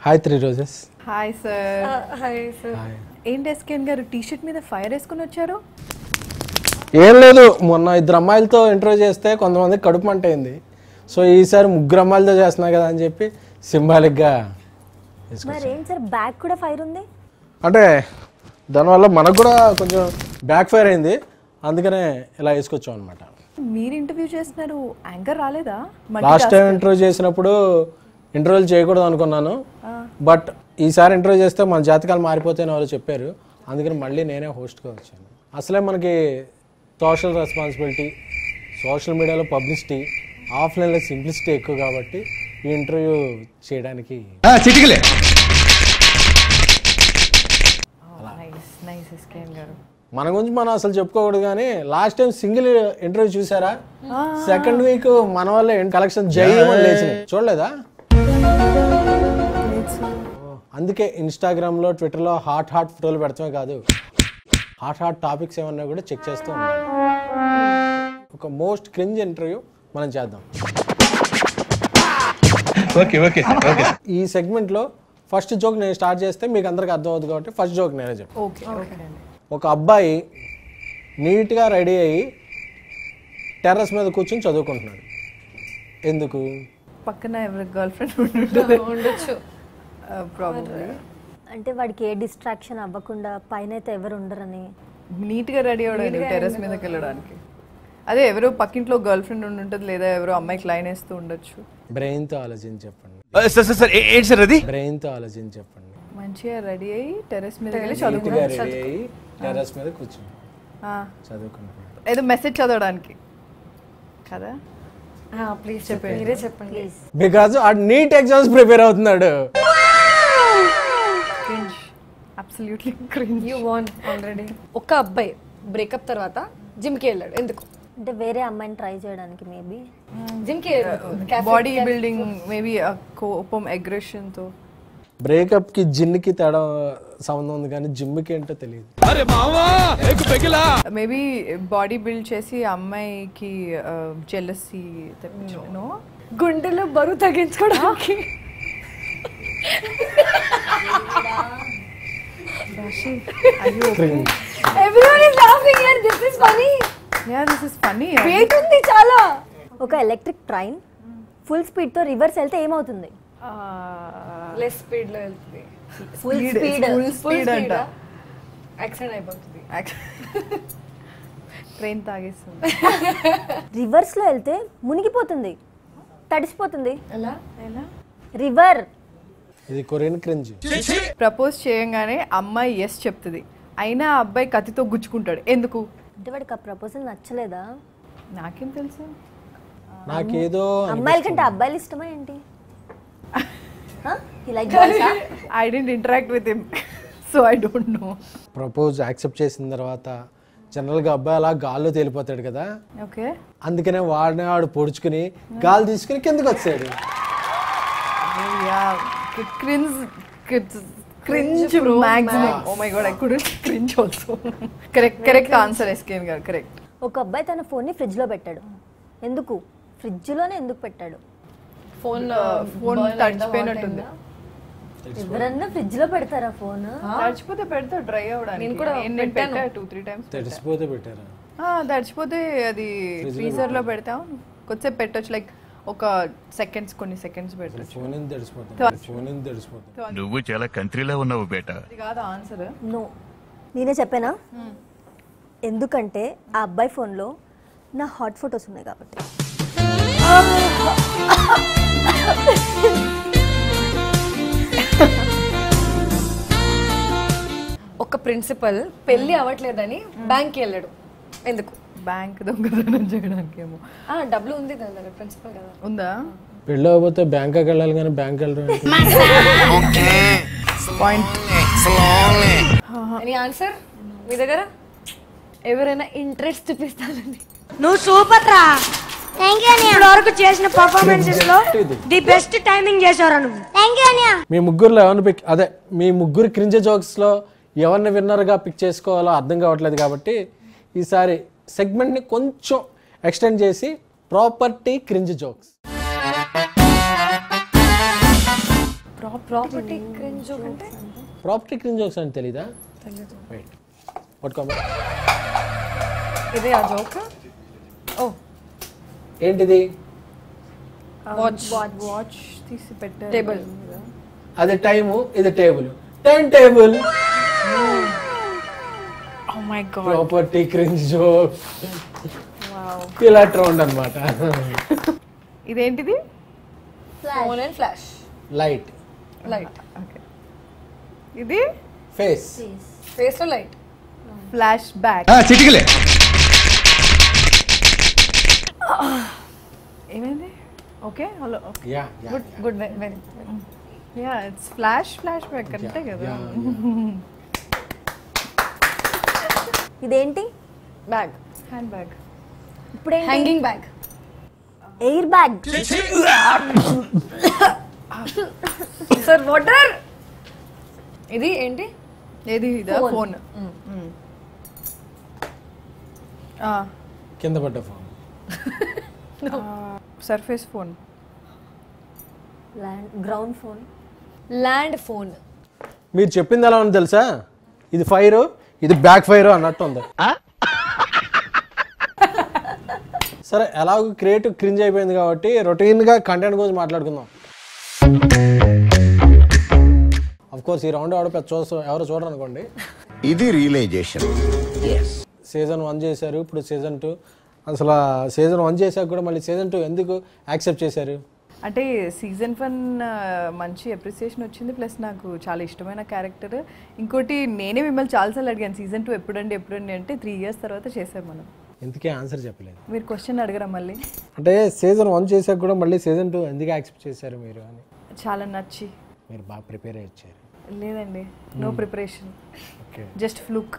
Hi 3 roses. Hi sir. Hi sir. ఏంటి ఎస్కేన్ గారు T-shirt మీద ఫైర్ వేసుకుని వచ్చారు? ఏం లేదు, మొన్న 2 అమ్మాయిలతో ఇంటర్వ్యూ చేస్తే కొంతమంది కడుపు మంట అయింది. సో ఈసారి 3 అమ్మాయిలతో చేస్తున్నా కదా అని చెప్పి సింబాలిక్గా మరి ఏం సార్ బ్యాక్ కూడా ఫైర్ ఉంది అంటే దానివల్ల మనకు కూడా కొంచెం బ్యాక్ ఫైర్ అయింది, అందుకనే ఇలా వేసుకొచ్చాం అనమాట. మీరు ఇంటర్వ్యూ చేస్తున్నారు, యాంకర్ రాలేదా? లాస్ట్ టైం ఇంటర్వ్యూ చేసినప్పుడు ఇంటర్వ్యూలు చేయకూడదు అనుకున్నాను, బట్ ఈసారి ఇంటర్వ్యూ చేస్తే మన జాతకాలు మారిపోతాయని వాళ్ళు చెప్పారు, అందుకని మళ్ళీ నేనే హోస్ట్గా వచ్చాను. అసలే మనకి సోషల్ రెస్పాన్సిబిలిటీ, సోషల్ మీడియాలో పబ్లిసిటీ, ఆఫ్లైన్లో సింప్లిసిటీ ఎక్కువ కాబట్టి ఈ ఇంటర్వ్యూ చేయడానికి మన గురించి మనం అసలు చెప్పుకోకూడదు. కానీ లాస్ట్ టైం సింగిల్ ఇంటర్వ్యూ చూసారా? సెకండ్ వీక్ మన వల్ల కలెక్షన్ జైమని లేచినాయి, చూడలేదా? అందుకే ఇన్స్టాగ్రామ్లో ట్విట్టర్లో హాట్ ఫోటోలు పెడతామే కాదు, హాట్ టాపిక్స్ ఏమన్నా కూడా చెక్ చేస్తూ ఉన్నాను. ఒక మోస్ట్ క్రింజ్ ఇంటర్వ్యూ మనం చేద్దాం. ఈ సెగ్మెంట్లో ఫస్ట్ జోక్ నేను స్టార్ట్ చేస్తే మీకు అందరికి అర్థం అవుతుంది కాబట్టి ఫస్ట్ జోక్ నేనే చెప్తాను. ఒక అబ్బాయి నీట్గా రెడీ అయ్యి టెర్రస్ మీద కూర్చొని చదువుకుంటున్నాడు. ఎందుకు? పక్కన ఎవరి గర్ల్ ఫ్రెండ్ ఉండొచ్చు ప్రాబ్లమ్. అంటే వాడికి ఏ డిస్ట్రాక్షన్ అవ్వకుండా పైన అయితే ఎవరు ఉండరని నీట్గా రెడీ అవ్వడానికి టెర్రస్ మీదకి వెళ్ళడానికి. అదే ఎవరో పక్కింట్లో గర్ల్ ఫ్రెండ్ ఉండుంటుంది, లేదా ఎవరో అమ్మాయికి లైన్ వేస్తూ ఉండొచ్చు. బ్రెయిన్తో ఆలోచించి చెప్పండి. బ్రెయిన్తో ఆలోచించి చెప్పండి. మంచిగా రెడీ అయ్యి టెర్రస్ మీద వెళ్ళి టెర్రస్ మీద కూర్చొని చదువుకుంటున్నాడు. ఏదో మెసేజ్ చదవడానికి కదా? ప్లీజ్ చెప్పండి, మీరే చెప్పండి. బికాజ్ ఆ నీట్ ఎగ్జామ్స్ ప్రిపేర్ అవుతున్నాడు. Absolutely cringe. You want already. ఒక అబ్బాయి బ్రేకప్ తర్వాత జిమ్కి వెళ్ళాడు. ఎందుకు? అంటే వేరే అమ్మాయిని ట్రై చేయడానికి. మేబీ జిమ్కి బాడీ బిల్డింగ్, మేబీ కోపం, అగ్రెషన్తో. బ్రేకప్ కి జిమ్ కి తేడా సంబంధం ఉంది కానీ జిమ్ కి ఏంటో తెలియదు. మేబీ బాడీ బిల్డ్ చేసి అమ్మాయికి జెలసీ తెప్పించను, గుండెలో బరువు తగ్గించుకోవడానికి. Everyone is laughing here. This is funny. Yeah, this is funny. Weight ఉంది చాలా. ఒక ఎలక్ట్రిక్ ట్రైన్ ఫుల్ స్పీడ్ తో రివర్స్ వెళ్తే ఏమవుతుంది? లెస్ స్పీడ్ లో వెళ్తుంది. ఫుల్ స్పీడ్ అంట. యాక్సిడెంట్ అయిపోతుంది. ట్రైన్ తాగేస్తుంది. రివర్స్ లో వెళ్తే మునిగిపోతుంది, తడిసిపోతుంది. ఎలా? రివర్. ఇది కొరియన్ క్రింజ్. ప్రపోజ్ చేయంగానే అమ్మాయి ఎస్ చెప్తుంది, అయినా అబ్బాయి కత్తితో గుచ్చుకుంటాడు. ఎందుకు? అంటే వాడికి ఆ ప్రపోజల్ నచ్చలేదా? నాకేం తెలుసు. నాకేదో అమ్మాయిల కంటే అబ్బాయిలు ఇష్టమా ఏంటి? I didn't interact with him, so I don't know. Propose accept చేసిన తర్వాత జనరల్గా అబ్బాయి అలా గాల్లో తేలిపోతాడు కదా, ఓకే, అందుకనే వాడు పొడుచుకుని గాలి తీసుకుని కిందకి వచ్చాడు. Cringe maximum. Oh my god, I couldn't cringe also. Correct answer, SKN garu, correct. ఒక అబ్బాయి తన ఫోన్ ని ఫ్రిడ్జ్ లో పెట్టాడు. ఎందుకు? ఫ్రిడ్జ్ లోనే ఎందుకు పెట్టాడు? ఫోన్ తడిచిపోయినట్టుంది. ఎవరన్నా ఫ్రిడ్జ్ లో పెడతారా ఫోన్? తడిచిపోతే పెడతా డ్రై అవడానికి. నేను కూడా పెట్టా 2-3 times. తడిసిపోతే పెట్టారా? తడిచిపోతే అది ఫ్రీజర్ లో పెడతాం, కొద్దిసేపు పెట్టొచ్చు, లైక్ ఒక సెకండ్స్, కొన్ని సెకండ్స్ పెట్టొచ్చు. ఫోన్ ఎంత తడిసిపోతుంది. నువ్వు చాలా కంట్రీలో ఉన్నావు బేటా. అది కాదు ఆన్సర్. నో, నేనే చెప్పానా? ఎందుకంటే ఆ అబ్బాయి ఫోన్లో నా హాట్ ఫొటోస్ ఉన్నాయి కాబట్టి. ఒక ప్రిన్సిపల్ పెళ్లి అవ్వట్లేదని బ్యాంక్కి వెళ్ళాడు. ఎందుకు? బ్యాంక్ దొంగతనం చేయడానికి ఏమో. డబ్బులు ఉంది దాని దగ్గర, ప్రిన్సిపల్ కదా. ఉందా? పెళ్ళి అవ్వకపోతే బ్యాంకాకి వెళ్ళాలి కానీ బ్యాంక్ వెళ్ళడం. పాయింట్. ఎనీ ఆన్సర్ మీ దగ్గర? ఎవరైనా ఇంట్రెస్ట్ చూపిస్తారండి. నువ్వు సూపర్ రా. థాంక్యూ అన్నయ్య. ఇప్పుడు వరకు చేసిన పర్ఫార్మెన్సెస్ లో ది బెస్ట్ టైమింగ్ చేశారా నువ్వు. థాంక్యూ అన్నయ్య. మీ ముగ్గురులో ఎవరిని పిక్, అదే మీ ముగ్గురు క్రింజ్ జోక్స్ లో ఎవరిని విన్నర్గా పిక్ చేసుకోవాలో అర్థం కావట్లేదు కాబట్టి ఈసారి సెగ్మెంట్ని కొంచెం ఎక్స్టెండ్ చేసి property cringe jokes. Property cringe joke అంటే ప్రాపర్టీ క్రింజ్ జోక్స్ అని తెలీదా? తెలియదు. వెయిట్ పట్టుకోమా. ఇదే ఆ జోక్. ఓ ఏంటిది? వాచ్ తీసి పెట్టారు టేబుల్. అది టైము, ఇది table. Time table. Oh my god. Property cringe joke. ఇలా రౌండ్ అన్నమాట. ఇదేంటిది? Phone and flash. Light. Light. Okay. ఇది ఫేస్. ఫేస్ లో లైట్. Flash back. చిటికలే. ఏమైంది? Okay hello. Yeah good good very. Yeah it's flash back అంటే కదా. ఇదేంటి? బ్యాగ్. Hand bag. ఇప్పుడేంటి? Hanging bag. Air bag. Sir water. ఇది ఏంటి? ఏది? ఇదా? ఫోన్. కింద పడ్డ phone. Surface phone. Ground phone. Land phone. మీరు చెప్పింది ఎలా ఉంది తెలుసా? ఇది ఫైర్, ఇది బ్యాక్ ఫైర్ అన్నట్టు ఉంది. సరే ఎలాగో క్రియేటివ్ క్రింజ్ అయిపోయింది కాబట్టి రొటీన్గా కంటెంట్ గురించి మాట్లాడుకుందాం. అఫ్ కోర్స్ ఈ రౌండ్ ఎవడో పెద్ద ఎవరు చూడరు అనుకోండి. ఇది రియలైజేషన్. సీజన్ 1 చేశారు, ఇప్పుడు సీజన్ 2. అసలు సీజన్ 1 చేశాక కూడా మళ్ళీ సీజన్ 2 ఎందుకు యాక్సెప్ట్ చేశారు? అంటే సీజన్ 1 మంచి అప్రిసియేషన్ వచ్చింది, ప్లస్ నాకు చాలా ఇష్టమైన క్యారెక్టర్. ఇంకోటి నేనే మిమ్మల్ని చాలాసార్లు అడిగాను సీజన్ 2 ఎప్పుడండి అంటే 3 years తర్వాత చేసాం మనం. ఎందుకే ఆన్సర్ చెప్పలేదు? మీరు క్వశ్చన్ అడగరా మళ్ళీ? అంటే సీజన్ 1 చేశాక కూడా మళ్ళీ సీజన్ 2 ఎందుకు యాక్సెప్ట్ చేశారు మీరు అని. చాలా నచ్చి. మీరు బాగా ప్రిపేర్ అయ్యి వచ్చారు? లేదండి, no preparation, okay. Just fluke.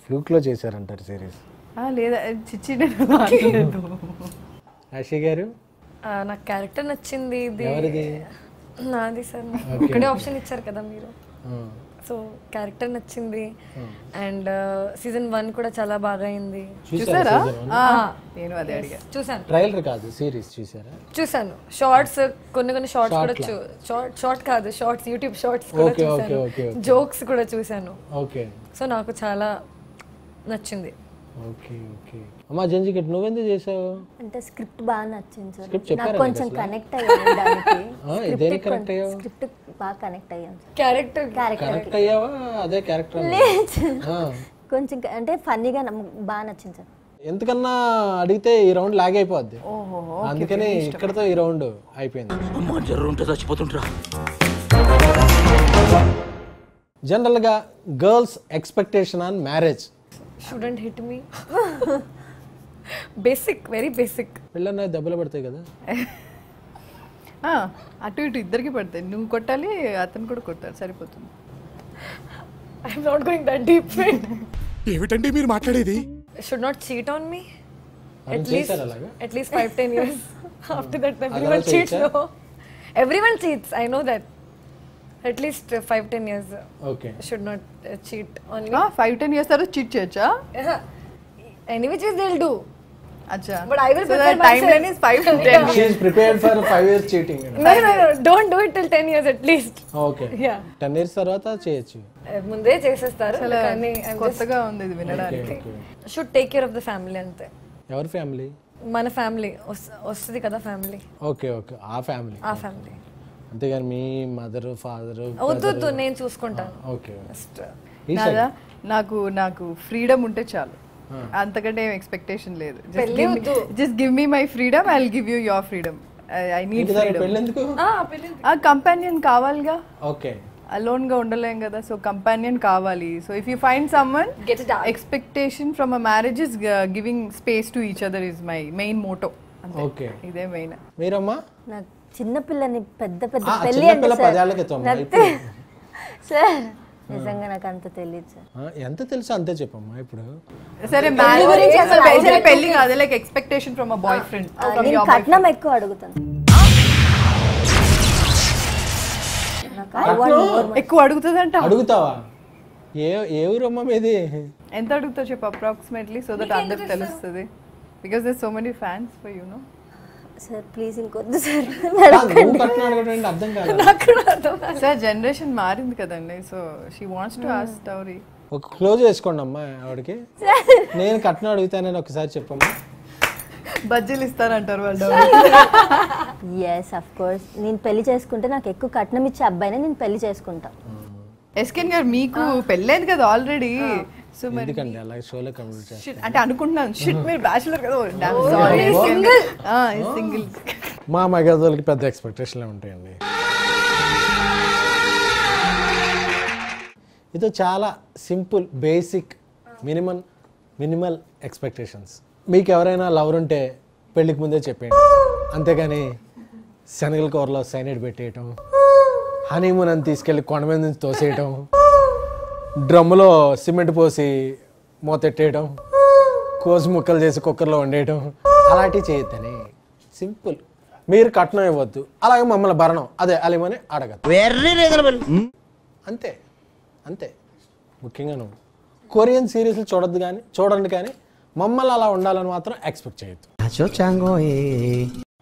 ఫ్లూక్లో చేశారంటారు సిరీస్? లేదా చిచ్చి. ఆశీ గారు నాకు క్యారెక్టర్ నచ్చింది. ఇది ఎవరిది? నాది సార్. ఒకటే ఆప్షన్ ఇచ్చారు కదా మీరు, సో క్యారెక్టర్ నచ్చింది. అండ్ సీజన్ 1 కూడా చాలా బాగా అయింది. చూసారా? నేను అదే అడిగా. చూసాను. ట్రైలర్ కాదు, సిరీస్ చూసారా? చూసాను. షార్ట్స్ కొన్ని షార్ట్స్ కూడా షార్ట్ కాదు, షార్ట్స్, యూట్యూబ్ షార్ట్స్ కూడా చూసాను. జోక్స్ కూడా చూసాను. ఓకే. సో నాకు చాలా నచ్చింది. Okay okay. అమ్మా జంజికెట్ నువ్వెందుకు చేసావు? అంటే స్క్రిప్ట్ బాగా నచ్చింది సార్. స్క్రిప్ట్ చెప్పారా? నాకు కొంచెం కనెక్ట్ అయ్యాను దానికి. దేనికి కనెక్ట్ అయ్యావు? స్క్రిప్ట్ బాగా కనెక్ట్ అయ్యాను సార్. క్యారెక్టర్ కనెక్ట్ అయ్యావా? అదే క్యారెక్టర్ కొంచెం అంటే ఫన్నీగా బాగా నచ్చింది సార్. ఎందుకన్నా అడిగితే ఈ రౌండ్ లాగ్ అయిపోద్ది, అందుకని ఇక్కడతో ఈ రౌండ్ అయిపోయింది. జనరల్గా girls expectation on marriage shouldn't hit me. Basic, very basic. పెళ్ళన్నా దెబ్బలు పడతాయి కదా. అటు ఇటు ఇద్దరికి పడతాయి. నువ్వు కొట్టాలి, అతను కూడా కొట్టాలి, సరిపోతుంది. I'm not going that deep. ఏమిటండి మీరు మాట్లాడేది? Should not cheat on me. చేశారు అలాగా? At least 5-10 years. After that, everyone cheats. No, everyone cheats. I know that. At least 5-10 years. Okay. Should not cheat on me. 5-10 years తర్వాత cheat చేయొచ్చా? Any which is they'll do. అచ్చా. But I will So prepare the timeline is 5-10 years. She is prepared for 5 years cheating. No. Don't do it till 10 years at least. Okay. Yeah. 10 years తర్వాత చేయొచ్చు. ముందే చేసేస్తారు. కానీ కొత్తగా ఉంది ఇది వినడానికి. Should take care of the family అంతే. ఎవరి ఫ్యామిలీ? మన ఫ్యామిలీ వస్తుంది కదా, ఫ్యామిలీ. ఓకే ఓకే, ఆ ఫ్యామిలీ. ఆ ఫ్యామిలీ. అంతేగాని మీ మదర్ ఫాదర్ వద్దు, నేను చూసుకుంటాను. ఓకే. నాదా? నాకు ఫ్రీడమ్ ఉంటే చాలు, అంతకంటే ఏం ఎక్స్పెక్టేషన్ లేదు. Just give me my freedom, I will give you your freedom. I need freedom. పెళ్ళెందుకు? కంపానియన్ కావాలిగా, ఓకే. అలోన్ గా ఉండలేం కదా, సో కంపానియన్ కావాలి. So if you find someone, expectation from a marriage is giving space to each other is my main motto. Okay, ఇదే main. మీరమ్మా? నాకు చిన్న పిల్లని పెద్ద పెద్ద చిన్న పెళ్లి అంటే పిల్ల సార్ 10 ఏళ్ల క్రితం. సార్ నిజంగా నాకు అంత తెలియదు సార్. ఎంత తెలుసా అంతే చెప్పమ్మా ఇప్పుడు. సరే పెళ్లి కాదు, like expectation from a boy friend. నేను కట్నం ఎక్కువ అడుగుతాను. ఎక్కువ అడుగుతుందంట. అడుగుతావా? ఏ ఊరమ్మా మీది? ఎంత అడుగుతావు చెప్పు అప్రాక్సిమేట్లీ, సో దట్ అందరికి తెలుస్తుంది. Because there so many fans for you know. Sir please ఇంకొద్దు సార్. నువ్వు కట్నం అడగడం అర్థం కాదు. నాకు కూడా అర్థం కాదు. సార్ జనరేషన్ మారింది కదండి, so she wants to ask dowry. ఒక క్లోజ్ చేసుకోండి అమ్మా ఆవిడకి. నేను కట్నం అడుగుతానని ఒకసారి చెప్పమ్మా. బజ్జీలు ఇస్తారంటారు వాళ్ళు. ఎస్ అఫ్ కోర్స్, నేను పెళ్లి చేసుకుంటే నాకు ఎక్కువ కట్నం ఇచ్చే అబ్బాయినే నేను పెళ్లి చేసుకుంటా. ఎస్కెన్ గారు మీకు పెళ్ళైంది కదా ఆల్రెడీ, సో మరి ఎందుకండి అలాగే షోలో కంప్లీట్ చేస్తాను shit అంటే అనుకుంటున్నాను షిట్ మీరు బ్యాచులర్ కదా. Sorry single. మా మగదోళ్ళకి పెద్ద ఎక్స్పెక్టేషన్లే ఉంటాయండి. ఇది చాలా సింపుల్ బేసిక్ మినిమల్ ఎక్స్పెక్టేషన్స్. మీకు ఎవరైనా లవర్ ఉంటే పెళ్ళికి ముందే చెప్పేయండి, అంతేగాని శనగల కూరలో సైనైడ్ పెట్టేయటం, హనీమూన్ అని తీసుకెళ్ళి కొండ మీద నుంచి తోసేయటం, డ్రమ్ములో సిమెంట్ పోసి మూతెట్టేయటం, కోసి ముక్కలు చేసి కుక్కర్లో వండేయటం, అలాంటివి చేయొద్దని. సింపుల్. మీరు కట్నం ఇవ్వద్దు, అలాగే మమ్మల్ని భరణం అదే అలిమని అడగద్దు. అంతే అంతే. ముఖ్యంగా నువ్వు కొరియన్ సిరీస్లు చూడండి కానీ మమ్మల్ని అలా ఉండాలని మాత్రం ఎక్స్పెక్ట్ చేయొద్దు.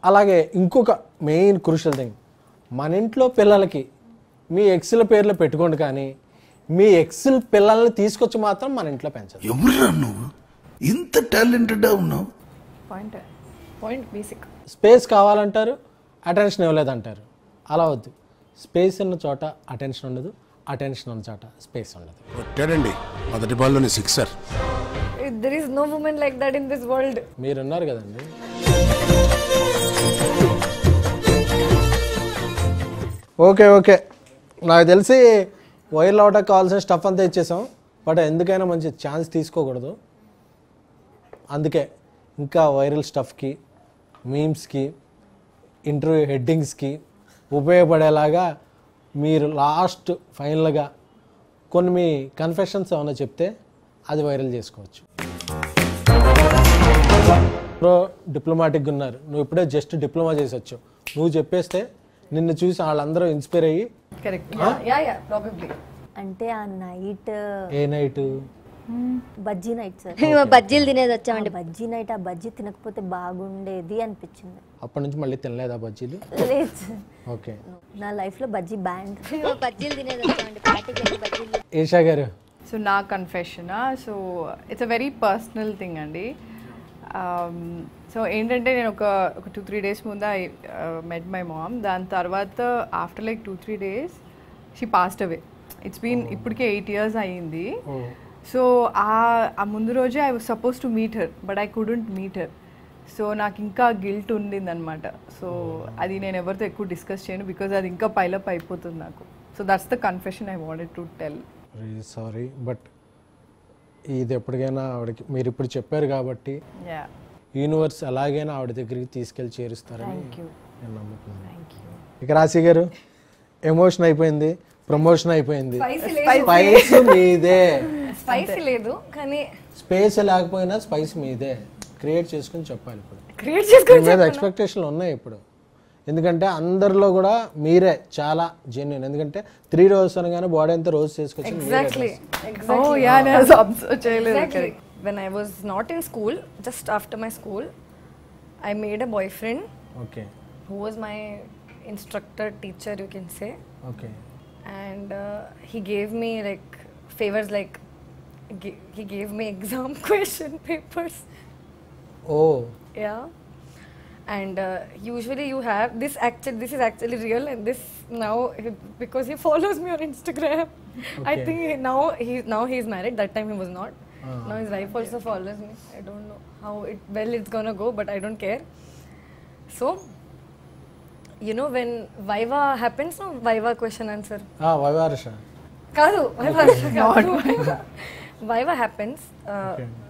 అలాగే ఇంకొక మెయిన్ క్రూషియల్ థింగ్, మన ఇంట్లో పిల్లలకి మీ ఎక్స్ల పేర్లు పెట్టుకోండి, కానీ మీ ఎక్స్ల పిల్లల్ని తీసుకొచ్చి మాత్రం మన ఇంట్లో పెంచదు. ఎవరురా నువ్వు ఇంత టాలెంటెడ్ ఉన్నావు? Point basic. స్పేస్ కావాలంటారు, అటెన్షన్ ఇవ్వలేదంటారు. అలా వద్దు. స్పేస్ ఉన్న చోట అటెన్షన్ ఉండదు, అటెన్షన్ ఉన్న చోట స్పేస్ ఉండదు. కొట్టాడండి మొదటి బాల్లోని sixer. There is no woman like that in this world. మీరున్నారు కదండి. ఓకే నాకు తెలిసి వైరల్ అవడానికి కావాల్సిన స్టఫ్ అంతా ఇచ్చేసాం. బట్ ఎందుకైనా మంచి ఛాన్స్ తీసుకోకూడదు. అందుకే ఇంకా వైరల్ స్టఫ్కి, మీమ్స్కి, ఇంటర్వ్యూ హెడ్డింగ్స్కి ఉపయోగపడేలాగా మీరు లాస్ట్ ఫైనల్గా కొన్ని మీ కన్ఫెషన్స్ ఏమైనా చెప్తే అది వైరల్ చేసుకోవచ్చు. డిప్లొమాటిక్గా ఉన్నారు, నువ్వు ఇప్పుడే జస్ట్ డిప్లొమా చేసి వచ్చావు, నువ్వు చెప్పేస్తే నిన్ను చూసి వాళ్ళందరూ ఇన్స్పైర్ అయ్యి కరెక్ట్. Yeah, probably. అంటే ఆ నైట్ ఏ నైట్ బజ్జీ నైట్ సార్. బజ్జీలు తినేది వచ్చామండి. బజ్జీ నైట్, ఆ బజ్జీ తినకపోతే బాగుండేది అనిపించింది. అప్పటి నుంచి మళ్ళీ తినలేదా బజ్జీలు? లేదు సార్, ఓకే. నా లైఫ్లో బజ్జీ బ్యాండ్. బజ్జీలు తినేది వచ్చామండి, పార్టీకి వెళ్ళి బజ్జీలు. ఏషా గారు. సో నా కన్ఫెషనా, so it's a very personal thing అండి. సో ఏంటంటే నేను ఒక 2-3 days ముందు ఐ మెట్ మై మామ్. దాని తర్వాత after like 2-3 days she passed away. It's been ఇప్పటికే 8 years అయ్యింది. సో ఆ ముందు రోజే I was suppose to meet her, but I couldn't meet her. So నాకు ఇంకా గిల్ట్ ఉండింది అనమాట. సో అది నేను ఎవరితో ఎక్కువ డిస్కస్ చేయను, బికాజ్ అది ఇంకా పైలప్ అయిపోతుంది నాకు. So that's the confession I wanted to tell. Sorry, but ఇది ఎప్పటికైనా ఆవిడకి మీరు ఇప్పుడు చెప్పారు కాబట్టి యూనివర్స్ అలాగైనా ఆవిడ దగ్గరికి తీసుకెళ్ళి చేరుస్తారని నేను నమ్ముతున్నాను. ఇక రాశి గారు, ఎమోషన్ అయిపోయింది, ప్రమోషన్ అయిపోయింది, స్పైస్ మీదే. స్పైసీ లేదు కానీ స్పేస్ లేకపోయినా స్పైస్ మీదే. క్రియేట్ చేసుకుని చెప్పాలి. ఇప్పుడు క్రియేట్ చేసుకుని మీద ఎక్స్పెక్టేషన్లు ఉన్నాయి ఇప్పుడు. ఎందుకంటే అందరిలో కూడా మీరే చాలా జెన్యున్. ఎందుకంటే 3 రోజు అనగానే బాడీ అంతా రోజు చేసుకొచ్చి exactly. Oh yeah, నేను అబ్జర్వ్ చేయలేదు. Exactly. When I was not in school, just after my school, I made a boyfriend. Okay. Who was my instructor, teacher, you can say. Okay. And he gave me like favors, like he gave me exam question papers. Oh. Yeah. And usually you have this is actually real, and this now because he follows me on Instagram. I think now he's married. That time he was not. Now his wife also follows me. I don't know how it's gonna go, but I don't care. So you know when Viva happens, no Viva question answer. వైవార్ష Kadu, Viva happens.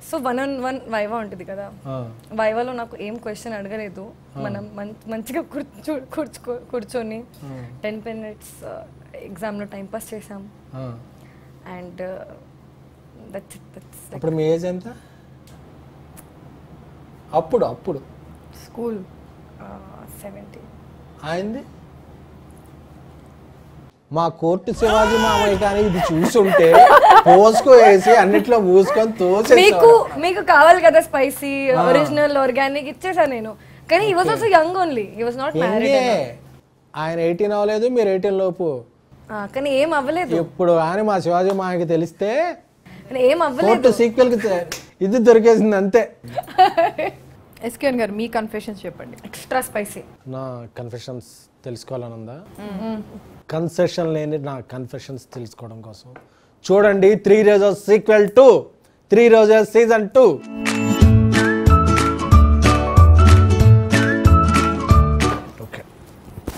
So one-on-one Viva ఉంటుంది కదా. వైవాలో నాకు ఏం question అడగలేదు. మనం మంచిగా కూర్చొని 10 minutes ఎగ్జామ్లో time pass చేసాం. అండ్ అప్పుడు మీ ఏజ్ ఎంత? అప్పుడు స్కూల్ 17. అయింది. మా కోర్టు శివాజీ మామయ్య కానీ ఇది చూసుంటే పోసుకో వేసి అన్నిట్లో మూసుకొని తోసే. మీకు కావాలి కదా స్పైసీ, ఒరిజినల్, ఆర్గానిక్ ఇచ్చేసా నేను. కానీ he was also young only. He was not married. ఆయన 18 అవ్వలేదు, మీరు 18 లోపు. కానీ ఏం అవ్వలేదు. ఇప్పుడు ఆయన మా శివాజీ మాకి తెలిస్తే ఏం అవ్వలేదు. కోర్టు సీక్వెల్ కి ఇది దొరికేసింది అంతే. ఎస్కేఎన్ గారు మీ కన్ఫెషన్స్ చెప్పండి. Extra spicy. నా కన్ఫెషన్స్ తెలుసుకోవాలనుందా? కన్సెషన్ లేని నా కన్ఫెషన్స్ తెలుసుకోవడం కోసం చూడండి 3 రోజెస్ సీక్వెల్ 2, 3 రోజెస్ సీజన్ 2.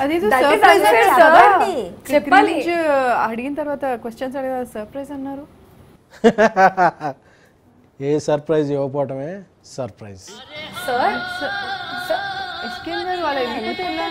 అదేదో That is సర్ప్రైజ్ unfair, కదా. చదవండి. చెప్పాలి. అడిగిన తర్వాత క్వశ్చన్స్ అడిగిన సర్ప్రైజ్ అన్నారు. ఏ సర్ప్రైజ్ ఇవ్వకపోవటమే సర్ప్రైజ్. సార్ ఎస్కేఎన్ గారు వాళ్ళు వెళ్ళిపోతే ఎలా